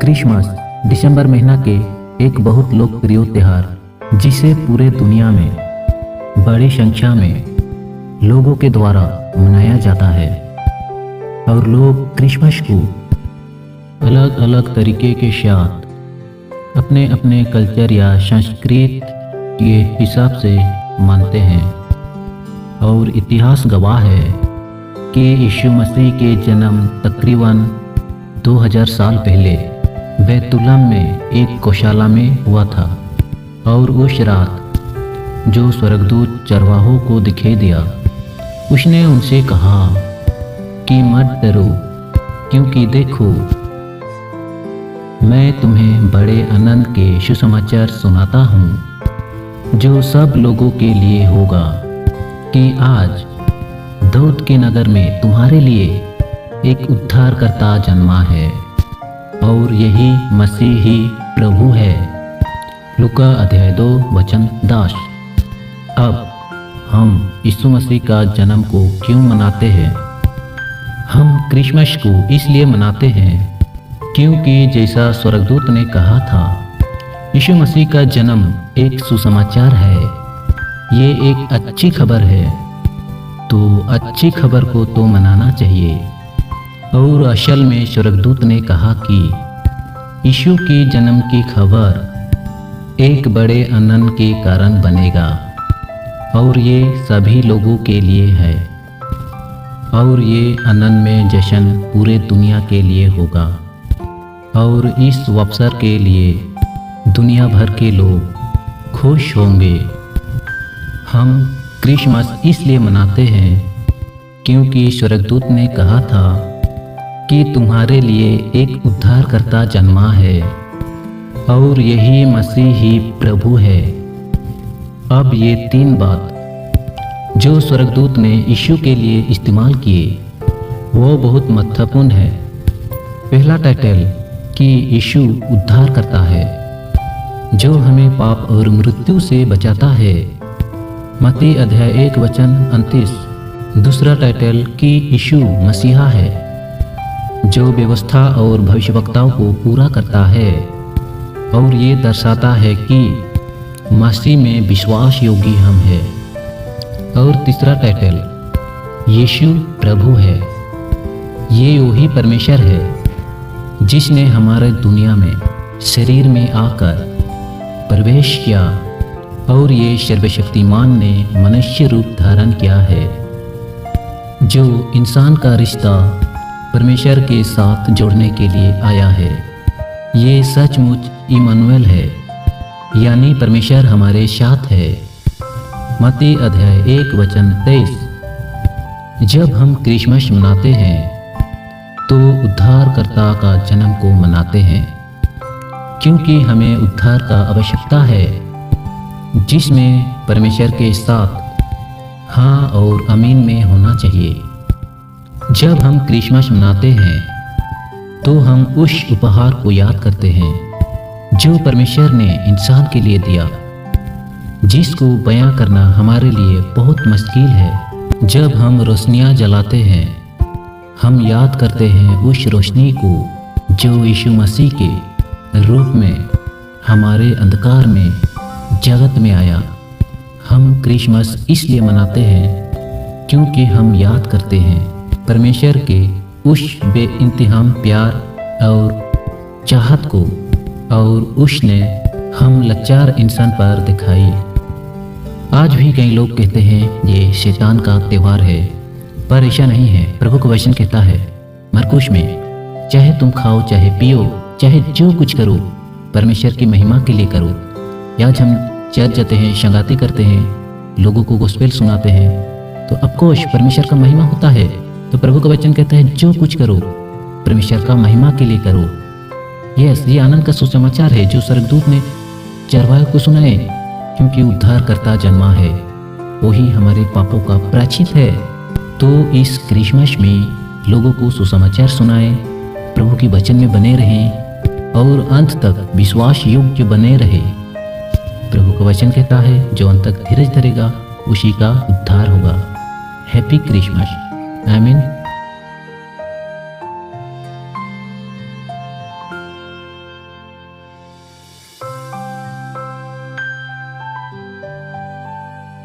Christmas दिसंबर महीना के एक बहुत लोकप्रिय त्यौहार जिसे पूरे दुनिया में बड़ी संख्या में लोगों के द्वारा मनाया जाता है। और लोग क्रिसमस को अलग अलग तरीके के साथ अपने अपने कल्चर या संस्कृति के हिसाब से मानते हैं। और इतिहास गवाह है कि यीशु मसीह के जन्म तकरीबन 2000 साल पहले बैतुलहम में एक गौशाला में हुआ था। और उस रात जो स्वर्गदूत चरवाहों को दिखाई दिया, उसने उनसे कहा कि मत डरो, क्योंकि देखो मैं तुम्हें बड़े आनंद के सुसमाचार सुनाता हूँ जो सब लोगों के लिए होगा कि आज दाऊद के नगर में तुम्हारे लिए एक उद्धारकर्ता जन्मा है और यही मसीह ही प्रभु है। लूका अध्याय 2 वचन 10। अब हम यीशु मसीह का जन्म को क्यों मनाते हैं? हम क्रिसमस को इसलिए मनाते हैं क्योंकि जैसा स्वर्गदूत ने कहा था, यीशु मसीह का जन्म एक सुसमाचार है। ये एक अच्छी खबर है, तो अच्छी खबर को तो मनाना चाहिए। और असल में स्वर्गदूत ने कहा कि यीशु के जन्म की खबर एक बड़े आनंद के कारण बनेगा और ये सभी लोगों के लिए है। और ये आनंद में जश्न पूरे दुनिया के लिए होगा। और इस अवसर के लिए दुनिया भर के लोग खुश होंगे। हम क्रिसमस इसलिए मनाते हैं क्योंकि स्वर्गदूत ने कहा था कि तुम्हारे लिए एक उद्धारकर्ता जन्मा है और यही मसीह ही प्रभु है। अब ये 3 बात जो स्वर्गदूत ने यीशु के लिए इस्तेमाल किए वो बहुत महत्वपूर्ण है। पहला टाइटल कि यीशु उद्धार करता है जो हमें पाप और मृत्यु से बचाता है, मत्ती अध्याय 1 वचन 29। दूसरा टाइटल कि यीशु मसीहा है जो व्यवस्था और भविष्यवक्ताओं को पूरा करता है और ये दर्शाता है कि मसीह में विश्वास योगी हम हैं। और तीसरा टाइटल यीशु प्रभु है। ये वही परमेश्वर है जिसने हमारे दुनिया में शरीर में आकर प्रवेश किया और ये सर्वशक्तिमान ने मनुष्य रूप धारण किया है जो इंसान का रिश्ता परमेश्वर के साथ जोड़ने के लिए आया है। ये सचमुच इमानुएल है, यानी परमेश्वर हमारे साथ है। मत्ती अध्याय 1 वचन 23। जब हम क्रिसमस मनाते हैं तो उद्धारकर्ता का जन्म को मनाते हैं क्योंकि हमें उद्धार का आवश्यकता है जिसमें परमेश्वर के साथ हाँ और आमीन में होना चाहिए। जब हम क्रिसमस मनाते हैं तो हम उस उपहार को याद करते हैं जो परमेश्वर ने इंसान के लिए दिया, जिसको बयां करना हमारे लिए बहुत मुश्किल है। जब हम रोशनियां जलाते हैं हम याद करते हैं उस रोशनी को जो यीशु मसीह के रूप में हमारे अंधकार में जगत में आया। हम क्रिसमस इसलिए मनाते हैं क्योंकि हम याद करते हैं परमेश्वर के उस बेइंतहा प्यार और चाहत को और उसने हम लाचार इंसान पर दिखाई। आज भी कई लोग कहते हैं ये शैतान का त्यौहार है, पर ऐसा नहीं है। प्रभु का वचन कहता है मरकुश में, चाहे तुम खाओ चाहे पियो चाहे जो कुछ करो परमेश्वर की महिमा के लिए करो। आज हम चर्च जाते हैं, संगाती करते हैं, लोगों को गोस्पेल सुनाते हैं, तो ऑफकोर्स परमेश्वर का महिमा होता है। तो प्रभु का वचन कहता है जो कुछ करो परमेश्वर का महिमा के लिए करो। यस, ये आनंद का सुसमाचार है जो स्वर्गदूत ने चरवाहे को सुनाए क्योंकि उद्धारकर्ता जन्मा है, वही हमारे पापों का प्रायश्चित है। तो इस क्रिसमस में लोगों को सुसमाचार सुनाए, प्रभु के वचन में बने रहें और अंत तक विश्वास योग्य बने रहे। प्रभु का वचन कहता है जो अंत तक धीरज धरेगा उसी का उद्धार होगा। Happy Christmas. आमीन।